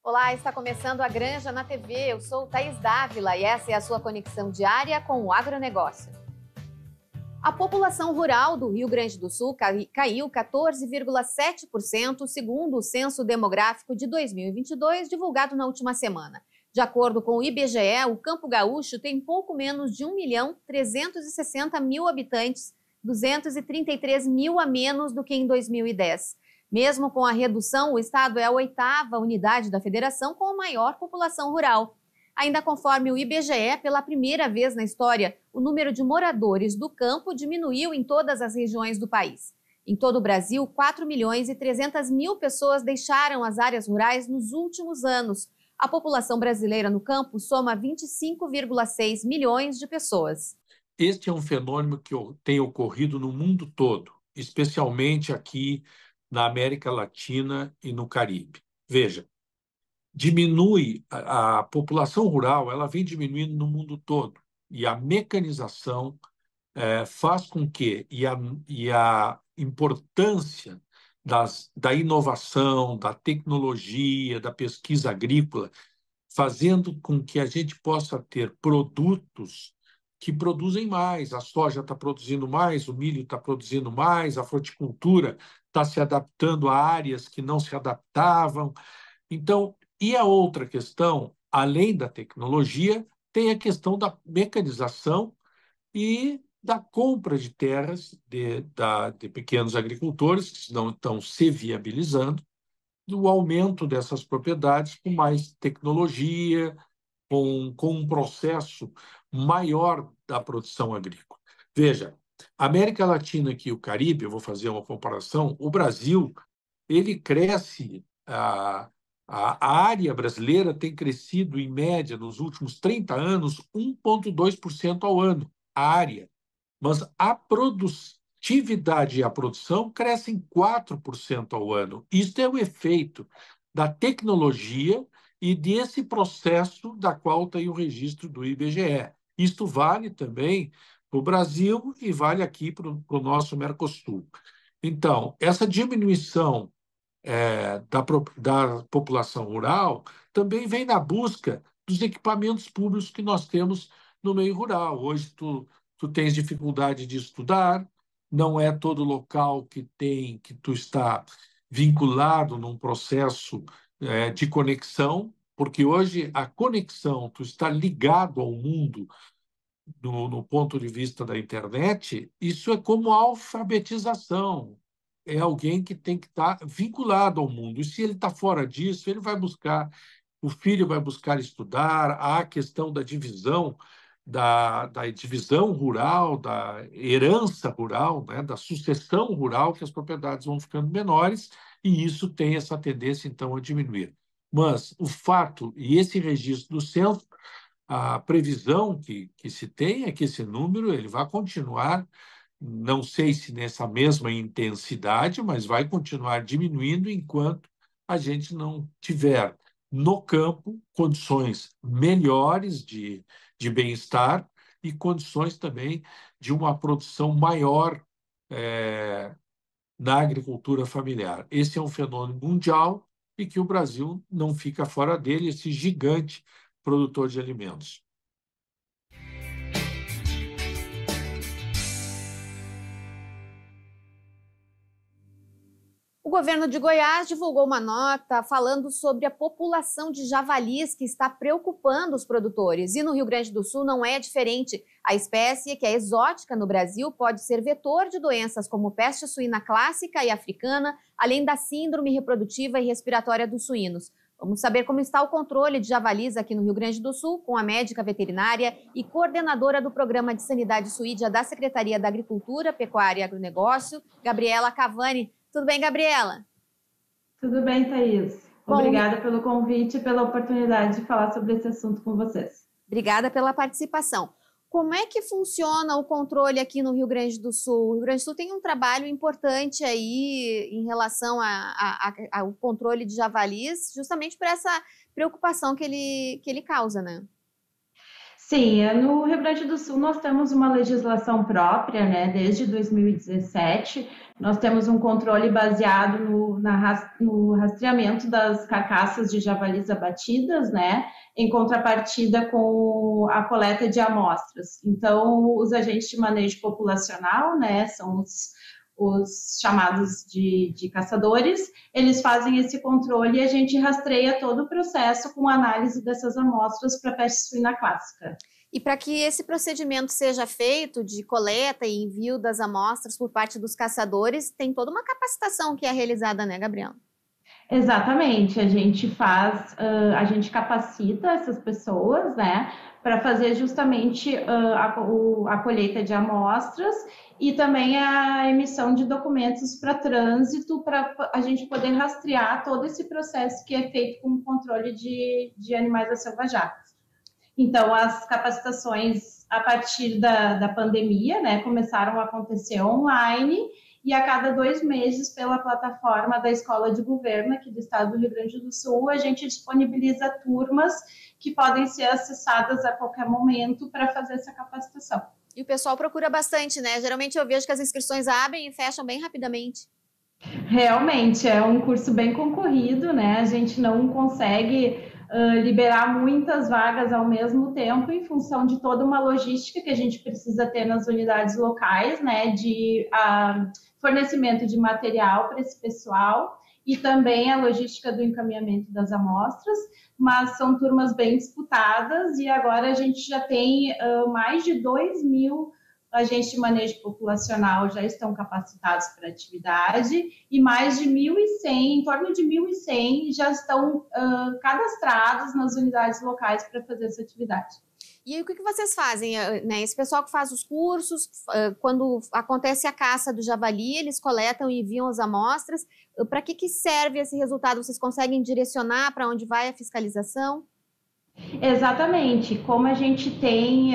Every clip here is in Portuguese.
Olá, está começando a Granja na TV. Eu sou Thaís Dávila e essa é a sua conexão diária com o agronegócio. A população rural do Rio Grande do Sul caiu 14,7%, segundo o Censo Demográfico de 2022, divulgado na última semana. De acordo com o IBGE, o Campo Gaúcho tem pouco menos de 1.360.000 habitantes, 233 mil a menos do que em 2010. Mesmo com a redução, o estado é a 8ª unidade da federação com a maior população rural. Ainda conforme o IBGE, pela primeira vez na história, o número de moradores do campo diminuiu em todas as regiões do país. Em todo o Brasil, 4.300.000 pessoas deixaram as áreas rurais nos últimos anos. A população brasileira no campo soma 25,6 milhões de pessoas. Este é um fenômeno que tem ocorrido no mundo todo, especialmente aqui na América Latina e no Caribe. Veja, diminui a população rural, ela vem diminuindo no mundo todo, e a mecanização faz com que, e a importância da inovação, da tecnologia, da pesquisa agrícola, fazendo com que a gente possa ter produtos que produzem mais. A soja está produzindo mais, o milho está produzindo mais, a fruticultura está se adaptando a áreas que não se adaptavam. Então, e a outra questão, além da tecnologia, tem a questão da mecanização e da compra de terras de pequenos agricultores, que não estão se viabilizando, do aumento dessas propriedades com mais tecnologia, com um processo maior da produção agrícola. Veja, a América Latina e o Caribe, eu vou fazer uma comparação, o Brasil, ele cresce, a área brasileira tem crescido, em média, nos últimos 30 anos, 1,2% ao ano, a área. Mas a produtividade e a produção crescem 4% ao ano. Isso é o efeito da tecnologia e desse processo da qual tem o registro do IBGE. Isto vale também para o Brasil e vale aqui para o nosso Mercosul. Então, essa diminuição da população rural também vem na busca dos equipamentos públicos que nós temos no meio rural. Hoje, tu tens dificuldade de estudar, não é todo local que tu está vinculado num processo de conexão, porque hoje a conexão, tu está ligado ao mundo no ponto de vista da internet, isso é como alfabetização. É alguém que tem que estar vinculado ao mundo. E se ele está fora disso, ele vai buscar, o filho vai buscar estudar, há a questão da divisão, da divisão rural, da herança rural, né, da sucessão rural, que as propriedades vão ficando menores, e isso tem essa tendência, então, a diminuir. Mas o fato, e esse registro do censo, a previsão que se tem é que esse número ele vai continuar, não sei se nessa mesma intensidade, mas vai continuar diminuindo enquanto a gente não tiver no campo condições melhores de bem-estar e condições também de uma produção maior na agricultura familiar. Esse é um fenômeno mundial e que o Brasil não fica fora dele, esse gigante produtor de alimentos. O governo de Goiás divulgou uma nota falando sobre a população de javalis que está preocupando os produtores. E no Rio Grande do Sul não é diferente. A espécie, que é exótica no Brasil, pode ser vetor de doenças como peste suína clássica e africana, além da síndrome reprodutiva e respiratória dos suínos. Vamos saber como está o controle de javalis aqui no Rio Grande do Sul com a médica veterinária e coordenadora do Programa de Sanidade Suídia da Secretaria da Agricultura, Pecuária e Agronegócio, Gabriela Cavani. Tudo bem, Gabriela? Tudo bem, Thaís. Obrigada pelo convite e pela oportunidade de falar sobre esse assunto com vocês. Obrigada pela participação. Como é que funciona o controle aqui no Rio Grande do Sul? O Rio Grande do Sul tem um trabalho importante aí em relação ao controle de javalis, justamente por essa preocupação que ele causa, né? Sim, no Rio Grande do Sul nós temos uma legislação própria, né? Desde 2017, nós temos um controle baseado no rastreamento das carcaças de javalis abatidas, né? Em contrapartida com a coleta de amostras. Então, os agentes de manejo populacional, né? São os chamados de caçadores, eles fazem esse controle e a gente rastreia todo o processo com análise dessas amostras para peste suína clássica. E para que esse procedimento seja feito de coleta e envio das amostras por parte dos caçadores, tem toda uma capacitação que é realizada, né, Gabriela? Exatamente, a gente a gente capacita essas pessoas, né, para fazer justamente a colheita de amostras e também a emissão de documentos para trânsito, para a gente poder rastrear todo esse processo que é feito com o controle de animais acelvajados. Então, as capacitações a partir da pandemia, né, começaram a acontecer online e a cada 2 meses, pela plataforma da Escola de Governo aqui do Estado do Rio Grande do Sul, a gente disponibiliza turmas que podem ser acessadas a qualquer momento para fazer essa capacitação. E o pessoal procura bastante, né? Geralmente eu vejo que as inscrições abrem e fecham bem rapidamente. Realmente, é um curso bem concorrido, né? A gente não consegue liberar muitas vagas ao mesmo tempo em função de toda uma logística que a gente precisa ter nas unidades locais, né? De fornecimento de material para esse pessoal e também a logística do encaminhamento das amostras, mas são turmas bem disputadas e agora a gente já tem mais de 2.000 agentes de manejo populacional já estão capacitados para a atividade e mais de 1.100, em torno de 1.100 já estão cadastrados nas unidades locais para fazer essa atividade. E o que vocês fazem, né? Esse pessoal que faz os cursos, quando acontece a caça do javali, eles coletam e enviam as amostras. Para que serve esse resultado? Vocês conseguem direcionar para onde vai a fiscalização? Exatamente, como a gente tem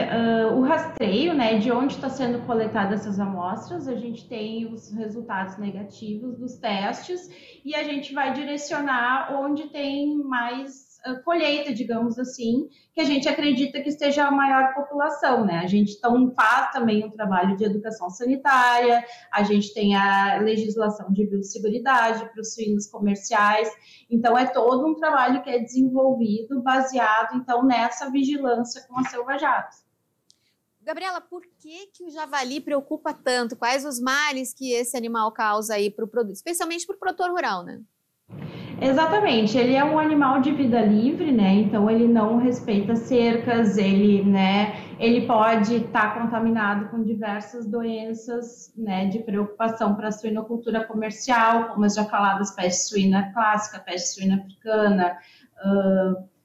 o rastreio, né, de onde está sendo coletadas essas amostras, a gente tem os resultados negativos dos testes e a gente vai direcionar onde tem mais colheita, digamos assim, que a gente acredita que esteja a maior população, né? A gente então faz também um trabalho de educação sanitária, a gente tem a legislação de biosseguridade para os suínos comerciais, então é todo um trabalho que é desenvolvido baseado então nessa vigilância com as selvajadas. Gabriela, por que o javali preocupa tanto? Quais os males que esse animal causa aí para o produto, especialmente para o produtor rural, né? Exatamente, ele é um animal de vida livre, né? Então ele não respeita cercas, ele pode estar contaminado com diversas doenças, né, de preocupação para a suinocultura comercial, como as já faladas, peste suína clássica, peste suína africana,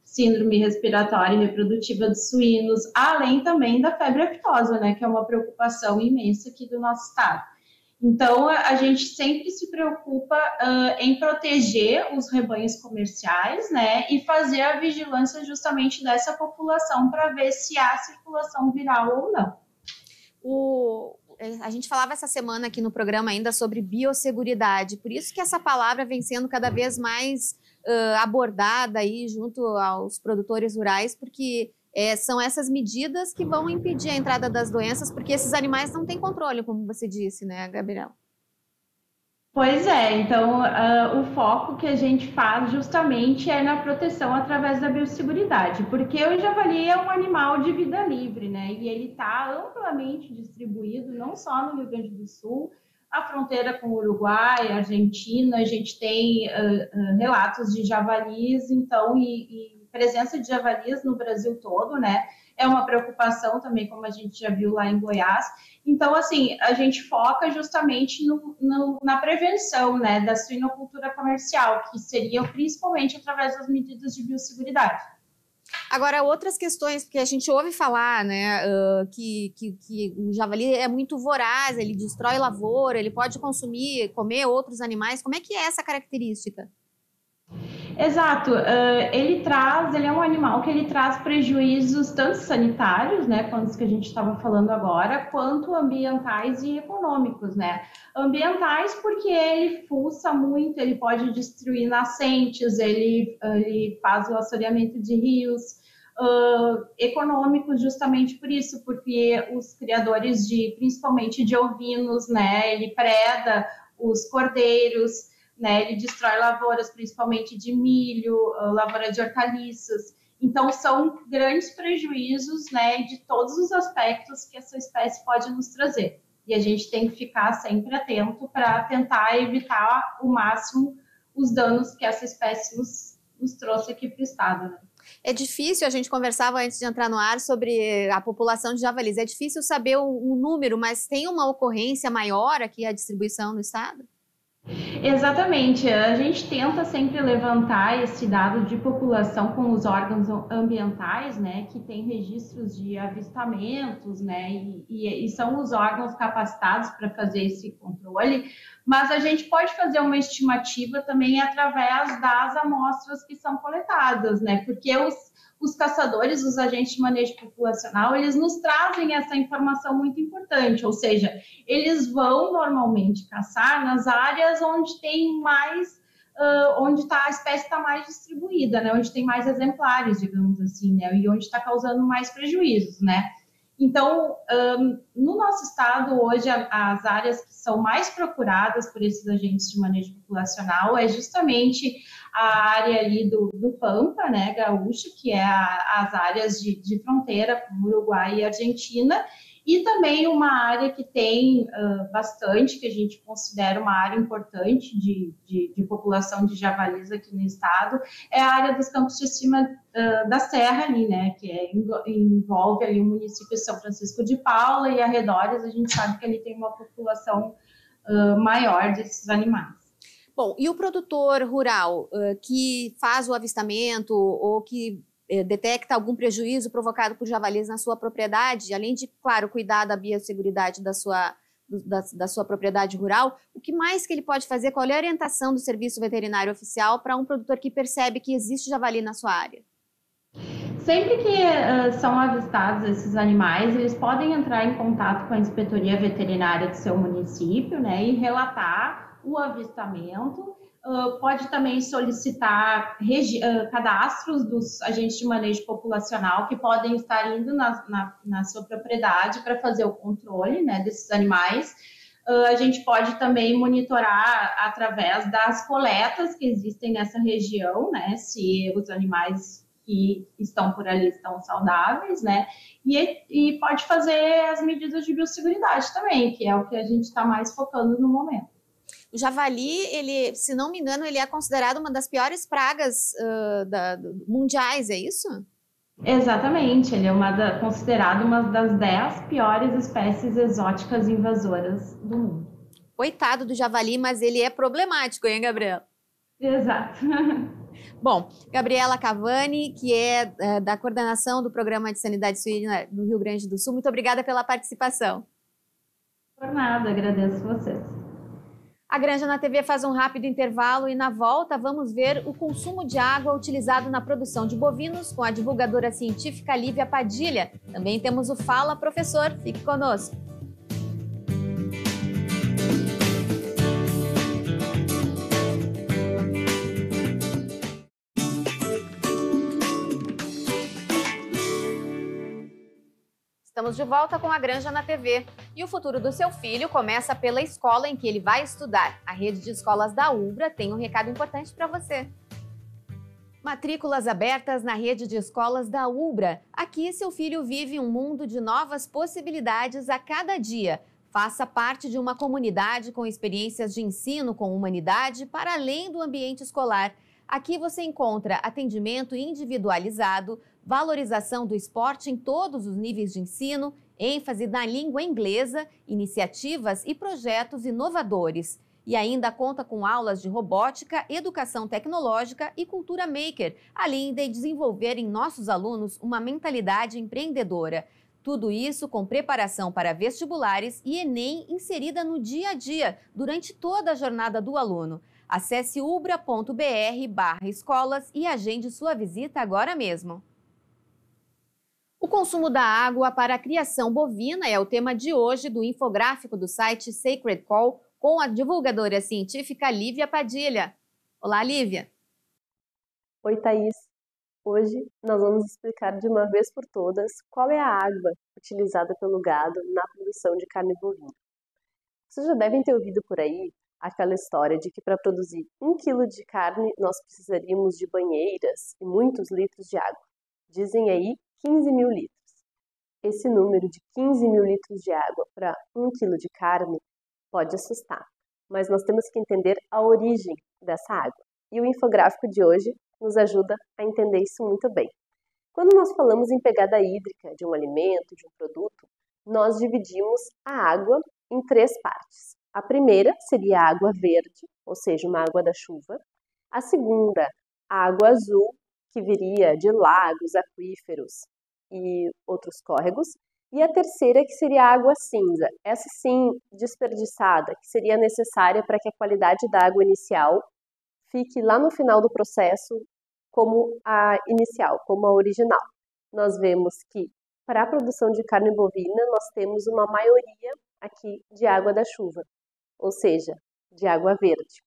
síndrome respiratória e reprodutiva dos suínos, além também da febre aftosa, né, que é uma preocupação imensa aqui do nosso estado. Então, a gente sempre se preocupa em proteger os rebanhos comerciais, né, e fazer a vigilância justamente dessa população para ver se há circulação viral ou não. A gente falava essa semana aqui no programa ainda sobre biosseguridade, por isso que essa palavra vem sendo cada vez mais abordada aí junto aos produtores rurais, porque são essas medidas que vão impedir a entrada das doenças, porque esses animais não têm controle, como você disse, né, Gabriela? Pois é, então o foco que a gente faz justamente é na proteção através da biosseguridade, porque o javali é um animal de vida livre, né? E ele está amplamente distribuído, não só no Rio Grande do Sul, a fronteira com o Uruguai, a Argentina, a gente tem relatos de javalis, então, e presença de javalis no Brasil todo, né? É uma preocupação também, como a gente já viu lá em Goiás. Então, assim, a gente foca justamente na prevenção, né, da suinocultura comercial, que seria principalmente através das medidas de biosseguridade. Agora, outras questões, porque a gente ouve falar, né, que o javali é muito voraz, ele destrói lavoura, ele pode comer outros animais. Como é que é essa característica? Exato, ele é um animal que ele traz prejuízos tanto sanitários, né, quanto os que a gente estava falando agora, quanto ambientais e econômicos, né. Ambientais porque ele fuça muito, ele pode destruir nascentes, ele faz o assoreamento de rios, econômicos justamente por isso, porque os criadores principalmente de ovinos, né, ele preda os cordeiros, né, ele destrói lavouras, principalmente de milho, lavoura de hortaliças. Então, são grandes prejuízos, né, de todos os aspectos que essa espécie pode nos trazer. E a gente tem que ficar sempre atento para tentar evitar o máximo os danos que essa espécie nos trouxe aqui para o estado, né? É difícil, a gente conversava antes de entrar no ar sobre a população de javalis, é difícil saber o número, mas tem uma ocorrência maior aqui a distribuição no estado? Exatamente, a gente tenta sempre levantar esse dado de população com os órgãos ambientais, né, que tem registros de avistamentos, né, e são os órgãos capacitados para fazer esse controle, mas a gente pode fazer uma estimativa também através das amostras que são coletadas, né, porque os caçadores, os agentes de manejo populacional, eles nos trazem essa informação muito importante, ou seja, eles vão normalmente caçar nas áreas onde tem mais, onde a espécie está mais distribuída, né? Onde tem mais exemplares, digamos assim, né? E onde está causando mais prejuízos, né? Então, no nosso estado, hoje, as áreas que são mais procuradas por esses agentes de manejo populacional é justamente a área ali do Pampa, né, gaúcho, que é as áreas de fronteira com Uruguai e Argentina, e também uma área que tem bastante, que a gente considera uma área importante de população de javalis aqui no estado, é a área dos campos de cima da Serra ali, né, que envolve ali o município de São Francisco de Paula e arredores, a gente sabe que ali tem uma população maior desses animais. Bom, e o produtor rural que faz o avistamento ou que detecta algum prejuízo provocado por javalis na sua propriedade, além de, claro, cuidar da biosseguridade da sua propriedade rural, o que mais que ele pode fazer? Qual é a orientação do Serviço Veterinário Oficial para um produtor que percebe que existe javali na sua área? Sempre que são avistados esses animais, eles podem entrar em contato com a inspetoria veterinária do seu município, né, e relatar o avistamento. Pode também solicitar cadastros dos agentes de manejo populacional que podem estar indo na sua propriedade para fazer o controle, né, desses animais. A gente pode também monitorar através das coletas que existem nessa região, né, se os animais que estão por ali estão saudáveis, né? E pode fazer as medidas de biosseguridade também, que é o que a gente está mais focando no momento. O javali, ele, se não me engano, ele é considerado uma das piores pragas mundiais, é isso? Exatamente, ele é considerado uma das 10 piores espécies exóticas invasoras do mundo. Coitado do javali, mas ele é problemático, hein, Gabriela? Exato. Bom, Gabriela Cavani, que é da coordenação do Programa de Sanidade Suína do Rio Grande do Sul, muito obrigada pela participação. Por nada, agradeço vocês. A Granja na TV faz um rápido intervalo e na volta vamos ver o consumo de água utilizado na produção de bovinos com a divulgadora científica Lívia Padilha. Também temos o Fala Professor, fique conosco. Estamos de volta com a Granja na TV. E o futuro do seu filho começa pela escola em que ele vai estudar. A rede de escolas da UBRA tem um recado importante para você. Matrículas abertas na rede de escolas da UBRA. Aqui seu filho vive um mundo de novas possibilidades a cada dia. Faça parte de uma comunidade com experiências de ensino com humanidade para além do ambiente escolar. Aqui você encontra atendimento individualizado, valorização do esporte em todos os níveis de ensino, ênfase na língua inglesa, iniciativas e projetos inovadores. E ainda conta com aulas de robótica, educação tecnológica e cultura maker, além de desenvolver em nossos alunos uma mentalidade empreendedora. Tudo isso com preparação para vestibulares e Enem inserida no dia a dia, durante toda a jornada do aluno. Acesse ubra.br/escolas e agende sua visita agora mesmo. O consumo da água para a criação bovina é o tema de hoje do infográfico do site Sacred Call com a divulgadora científica Lívia Padilha. Olá, Lívia. Oi, Thaís. Hoje nós vamos explicar de uma vez por todas qual é a água utilizada pelo gado na produção de carne bovina. Vocês já devem ter ouvido por aí aquela história de que para produzir 1 quilo de carne nós precisaríamos de banheiras e muitos litros de água. Dizem aí 15 mil litros. Esse número de 15 mil litros de água para 1 quilo de carne pode assustar, mas nós temos que entender a origem dessa água. E o infográfico de hoje nos ajuda a entender isso muito bem. Quando nós falamos em pegada hídrica de um alimento, de um produto, nós dividimos a água em 3 partes. A primeira seria a água verde, ou seja, uma água da chuva. A segunda, a água azul, que viria de lagos, aquíferos e outros córregos. E a terceira, que seria a água cinza, essa sim desperdiçada, que seria necessária para que a qualidade da água inicial fique lá no final do processo como a inicial, como a original. Nós vemos que para a produção de carne bovina nós temos uma maioria aqui de água da chuva, ou seja, de água verde.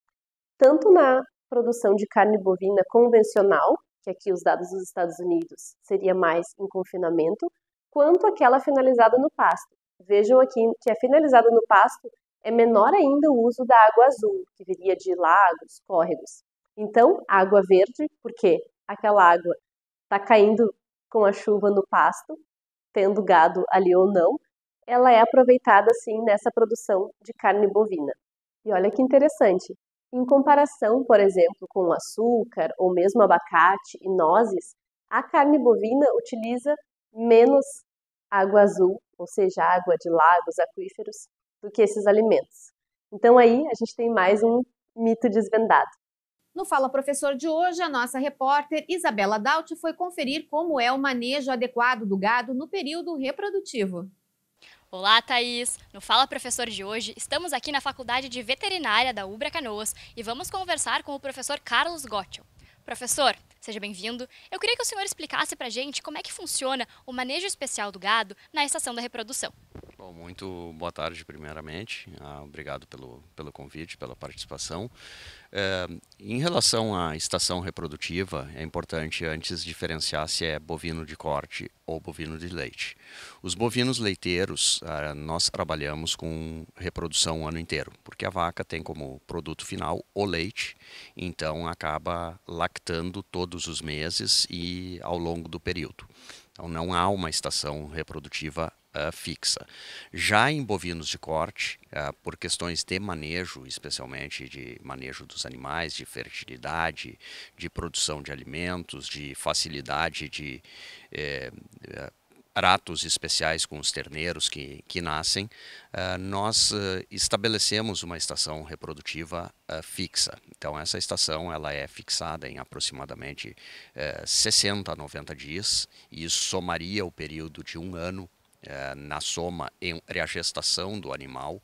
Tanto na produção de carne bovina convencional, que aqui os dados dos Estados Unidos seria mais em confinamento, quanto aquela finalizada no pasto. Vejam aqui que a finalizada no pasto é menor ainda o uso da água azul, que viria de lagos, córregos. Então, água verde, porque aquela água está caindo com a chuva no pasto, tendo gado ali ou não, ela é aproveitada sim nessa produção de carne bovina. E olha que interessante, em comparação, por exemplo, com o açúcar ou mesmo abacate e nozes, a carne bovina utiliza menos água azul, ou seja, água de lagos, aquíferos, do que esses alimentos. Então aí a gente tem mais um mito desvendado. No Fala Professor de hoje, a nossa repórter Isabela Daut foi conferir como é o manejo adequado do gado no período reprodutivo. Olá, Thaís! No Fala Professor de hoje, estamos aqui na Faculdade de Veterinária da Ubra Canoas e vamos conversar com o professor Carlos Gottel. Professor, seja bem-vindo. Eu queria que o senhor explicasse para a gente como é que funciona o manejo especial do gado na estação da reprodução. Bom, muito boa tarde, primeiramente. Obrigado pelo convite, pela participação. Em relação à estação reprodutiva, é importante antes diferenciar se é bovino de corte ou bovino de leite. Os bovinos leiteiros, nós trabalhamos com reprodução o ano inteiro, porque a vaca tem como produto final o leite, então acaba lactando todos os meses e ao longo do período. Então não há uma estação reprodutiva fixa. Já em bovinos de corte, por questões de manejo, especialmente de manejo dos animais, de fertilidade, de produção de alimentos, de facilidade de tratos especiais com os terneiros que nascem, nós estabelecemos uma estação reprodutiva fixa. Então essa estação ela é fixada em aproximadamente 60 a 90 dias e isso somaria o período de 1 ano na soma entre a gestação do animal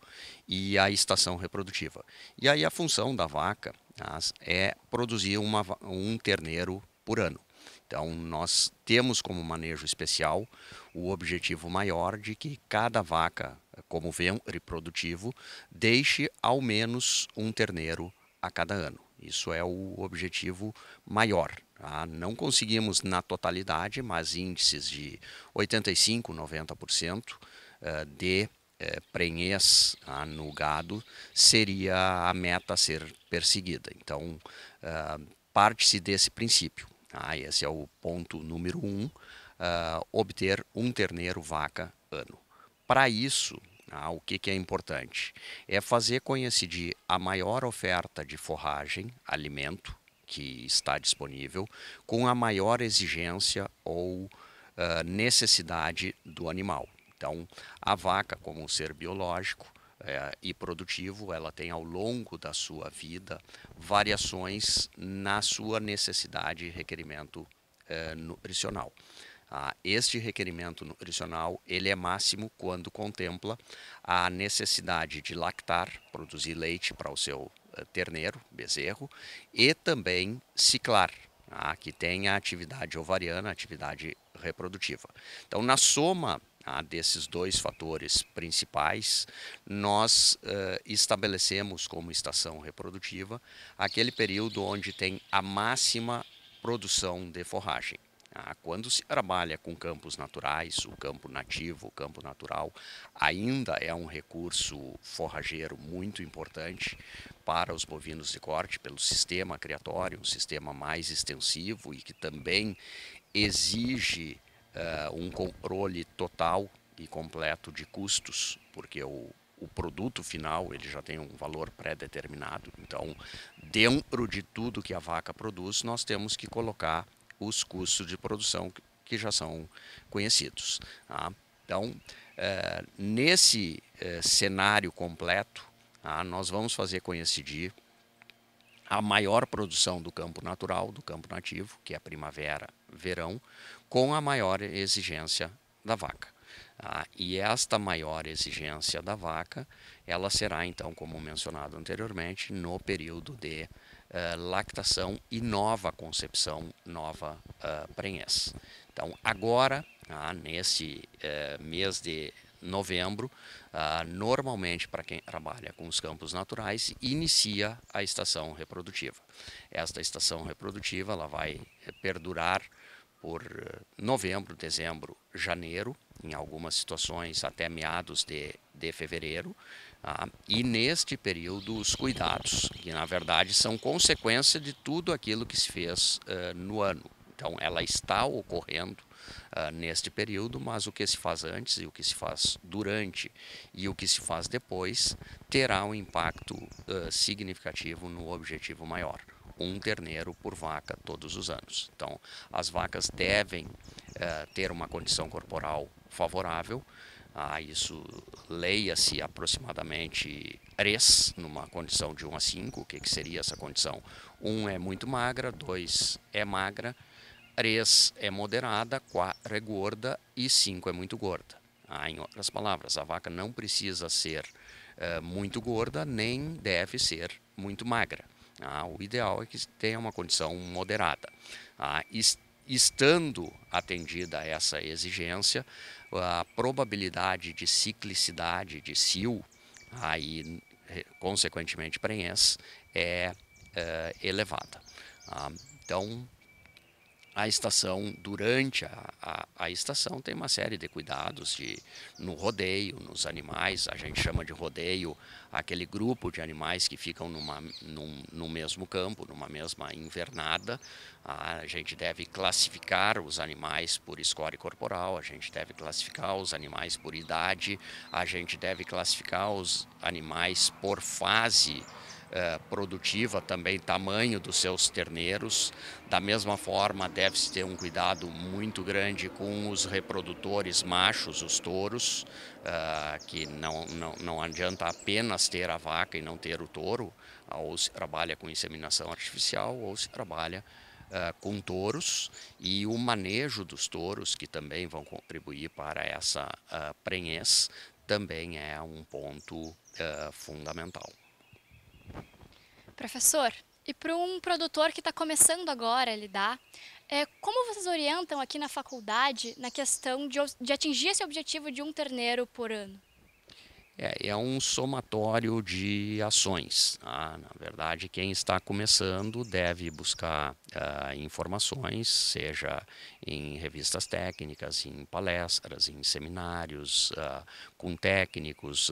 e a estação reprodutiva. E aí a função da vaca é produzir um terneiro por ano. Então nós temos como manejo especial o objetivo maior de que cada vaca, como ventre produtivo, deixe ao menos um terneiro a cada ano. Isso é o objetivo maior. Não conseguimos na totalidade, mas índices de 85%, 90% de prenhez no gado seria a meta a ser perseguida. Então, parte-se desse princípio. Esse é o ponto número 1, obter um terneiro vaca ano. Para isso, o que é importante? É fazer coincidir a maior oferta de forragem, alimento, que está disponível, com a maior exigência ou necessidade do animal. Então, a vaca, como um ser biológico e produtivo, ela tem ao longo da sua vida variações na sua necessidade e requerimento nutricional. Este requerimento nutricional ele é máximo quando contempla a necessidade de lactar, produzir leite para o seu terneiro, bezerro, e também ciclar, que tem a atividade ovariana, a atividade reprodutiva. Então, na soma desses 2 fatores principais, nós estabelecemos como estação reprodutiva aquele período onde tem a máxima produção de forragem. Quando se trabalha com campos naturais, o campo nativo, o campo natural, ainda é um recurso forrageiro muito importante para os bovinos de corte, pelo sistema criatório, um sistema mais extensivo e que também exige um controle total e completo de custos, porque o produto final ele já tem um valor pré-determinado. Então, dentro de tudo que a vaca produz, nós temos que colocar os custos de produção que já são conhecidos. Então, nesse cenário completo, nós vamos fazer coincidir a maior produção do campo natural, do campo nativo, que é a primavera, verão, com a maior exigência da vaca. E esta maior exigência da vaca, ela será então, como mencionado anteriormente, no período de lactação e nova concepção, nova prenhez. Então, agora, nesse mês de novembro, normalmente para quem trabalha com os campos naturais, inicia a estação reprodutiva. Esta estação reprodutiva ela vai perdurar por novembro, dezembro, janeiro, em algumas situações até meados de fevereiro, e neste período os cuidados, que na verdade são consequência de tudo aquilo que se fez no ano. Então ela está ocorrendo neste período, mas o que se faz antes e o que se faz durante e o que se faz depois terá um impacto significativo no objetivo maior. Um terneiro por vaca todos os anos. Então, as vacas devem ter uma condição corporal favorável. Isso leia-se aproximadamente 3, numa condição de 1 a 5. O que seria essa condição? 1 é muito magra, 2 é magra, 3 é moderada, 4 é gorda e 5 é muito gorda. Em outras palavras, a vaca não precisa ser muito gorda, nem deve ser muito magra. O ideal é que tenha uma condição moderada. Estando atendida essa exigência, a probabilidade de ciclicidade de cio e, consequentemente, prenhez é elevada. Então, a estação, durante a estação, tem uma série de cuidados no rodeio, nos animais. A gente chama de rodeio aquele grupo de animais que ficam no mesmo campo, numa mesma invernada. A gente deve classificar os animais por score corporal, a gente deve classificar os animais por idade, a gente deve classificar os animais por fase produtiva, também tamanho dos seus terneiros. Da mesma forma, deve-se ter um cuidado muito grande com os reprodutores machos, os touros, que não adianta apenas ter a vaca e não ter o touro, ou se trabalha com inseminação artificial, ou se trabalha com touros, e o manejo dos touros, que também vão contribuir para essa prenhez, também é um ponto fundamental. Professor, e para um produtor que está começando agora a lidar, como vocês orientam aqui na faculdade na questão de atingir esse objetivo de um terneiro por ano? É um somatório de ações. Na verdade, quem está começando deve buscar informações, seja em revistas técnicas, em palestras, em seminários, com técnicos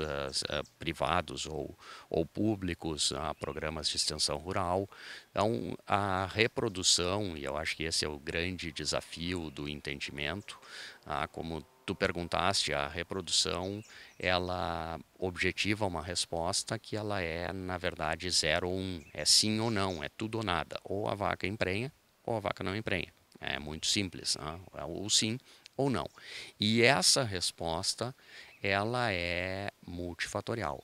privados ou públicos, programas de extensão rural. Então, a reprodução, e eu acho que esse é o grande desafio do entendimento, como tu perguntaste, a reprodução, ela objetiva uma resposta que ela é, na verdade, 0 ou 1. É sim ou não, é tudo ou nada. Ou a vaca emprenha, ou a vaca não emprenha. É muito simples, né? Ou sim ou não. E essa resposta, ela é multifatorial.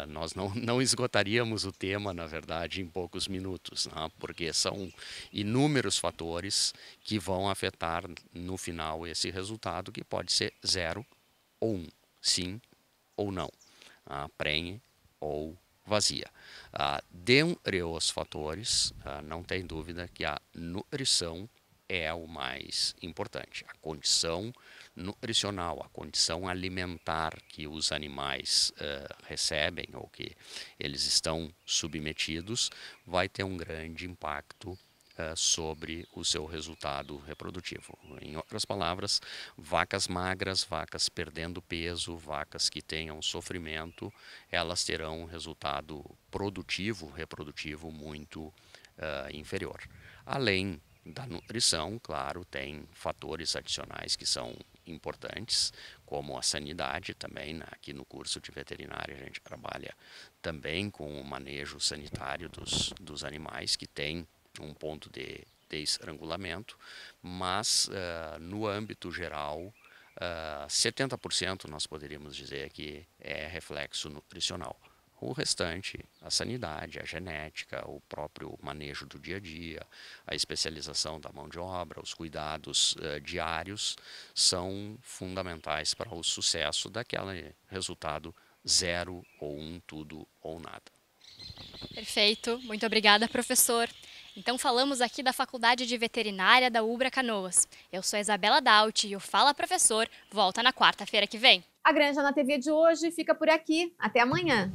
Nós não esgotaríamos o tema, na verdade, em poucos minutos, né? Porque são inúmeros fatores que vão afetar no final esse resultado, que pode ser 0 ou 1, sim ou não, prenhe ou vazia. Dentre os fatores, não tem dúvida que a nutrição é o mais importante. A condição nutricional, a condição alimentar que os animais recebem ou que eles estão submetidos vai ter um grande impacto sobre o seu resultado reprodutivo. Em outras palavras, vacas magras, vacas perdendo peso, vacas que tenham sofrimento, elas terão um resultado produtivo, reprodutivo muito inferior. Além da nutrição, claro, tem fatores adicionais que são importantes, como a sanidade também. Aqui no curso de veterinária a gente trabalha também com o manejo sanitário dos animais, que tem um ponto de estrangulamento, mas no âmbito geral, 70% nós poderíamos dizer que é reflexo nutricional. O restante, a sanidade, a genética, o próprio manejo do dia a dia, a especialização da mão de obra, os cuidados diários são fundamentais para o sucesso daquele resultado 0 ou 1, tudo ou nada. Perfeito, muito obrigada, professor. Então falamos aqui da Faculdade de Veterinária da Ubra Canoas. Eu sou a Isabela Daut e o Fala Professor volta na quarta-feira que vem. A Granja na TV de hoje fica por aqui. Até amanhã.